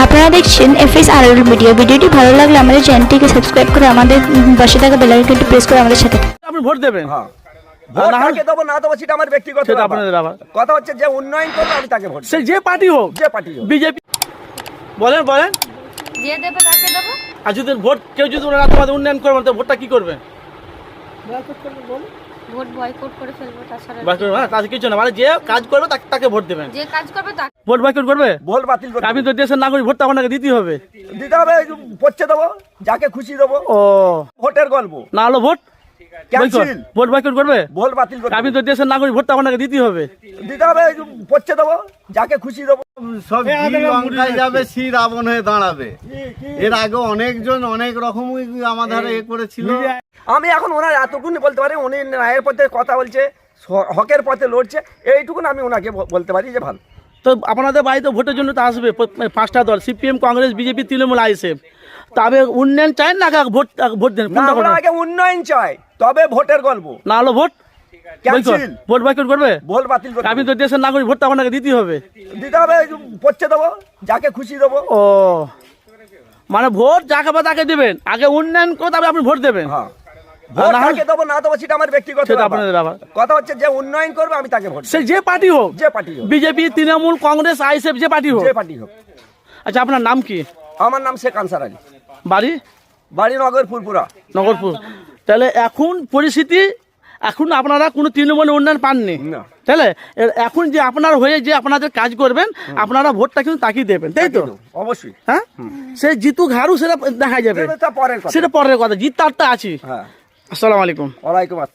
আপনারা দেখছেন FSRL media. ভিডিওটি ভালো লাগলে আমাদের চ্যানেলটিকে সাবস্ক্রাইব করে আমাদের পাশে থাকা বেল আইকনটি প্রেস করে আমাদের সাথে আপনি ভোট দেবেন। হ্যাঁ ভোট তাকে দেবো না দেবো সেটা আমার ব্যক্তিগত সেটা ব্যাপার। আপনাদের ব্যাপার। কথা হচ্ছে যে উন্নয়ন করবে আমি তাকে ভোট দেব। সে যে পার্টি হোক, যে পার্টি হোক। বিজেপি বলেন বলেন। যে দেবে তাকে দেবো। আর যদি ভোট কেউ যদি ওনারা তোমাদের উন্নয়ন করবেন তো ভোটটা কি করবে? ভোট বয়কট করে ফেলবো, তাছাড়া বাকি হ্যাঁ তাদের কিছু না, মানে যে কাজ করবে তাকে ভোট দেবেন। যে কাজ করবে তাকে। ভোট বাকি করবে? ভোট বাতিল করবে। আপনি তো দেশের নাগরিক, ভোটটা আপনাকে দিতে হবে। দিতে হবে, পড়ছে দেবো, যাকে খুশি দেবো। ও ভোটের গল্প না হলো ভোট ক্যান্সেল। ভোট বাকি করবে? ভোট বাতিল করবে। আপনি তো দেশের নাগরিক, ভোটটা আপনাকে দিতে হবে। দিতে হবে, পড়ছে দেবো, যাকে খুশি দেবো। সব লঙ্কায় যাবে, শ্রী রাবণ হয়ে দাঁড়াবে। এর আগে অনেকজন অনেক রকমই আমাদের এ করেছিল। আমি এখন ওনার এতটুকুনি বলতে পারি, উনি ন্যায়ের পথে কথা বলছে, হকের পথে লড়ছে, এইটুকুন আমি ওনাকে বলতে পারি যে ভালো। তো আপনাদের বাড়িতে ভোটের জন্য তো আসবে পাঁচটা দল, CPM, Congress, BJP, Trinamool, ISF. তবে উন্নয়ন চাই না ভোট ভোট দেন? না, আমরা আগে উন্নয়ন চাই, তবে ভোটের গল্প। না হলো ভোট ক্যান্সেল। ভোট বাকি করবে? ভোট বাতিল করবে। আপনি তো দেশের নাগরিক, ভোটটা আপনাকে দিতে হবে। দিতে হবে, পড়ছে দেবো, যাকে খুশি দেবো। ও মানে ভোট যাকে বা তাকে দেবেন, আগে উন্নয়ন করে তবে আপনি ভোট দেবেন। হ্যাঁ ভোট না হলে- তাকে দেবো না দেবো সেটা আমার ব্যক্তিগত সেটা ব্যাপার। আপনাদের ব্যাপার। কথা হচ্ছে যে উন্নয়ন করবে আমি তাকে ভোট দেব। সে যে পার্টি হোক, যে পার্টি হোক। বিজেপি, তৃণমূল, কংগ্রেস, আইএসএফ, যে পার্টি হোক। যে পার্টি হোক। আচ্ছা আপনার নাম কি? আমার নাম শেখ আনসার আলী, বাড়ি? বাড়ি নগর ফুলপুরা। নগরপুর। তাহলে এখন পরিস্থিতি, এখন আপনারা কোনো তৃণমূলের উন্নয়ন পাননি, না। তাহলে এখন যে আপনার হয়ে যে আপনাদের কাজ করবেন, আপনারা ভোটটা কিন্তু তাকিয়ে দেবেন, তাই তো? অবশ্যই। হ্যাঁ, সে জিতু ঘাড়ু সেটা দেখা যাবে, সেটা পরের কথা। সেটা পরের কথা, জিত তারটা আছি। হ্যাঁ। আসসালামু আলাইকুম। ওয়ালাইকুম আসসালাম।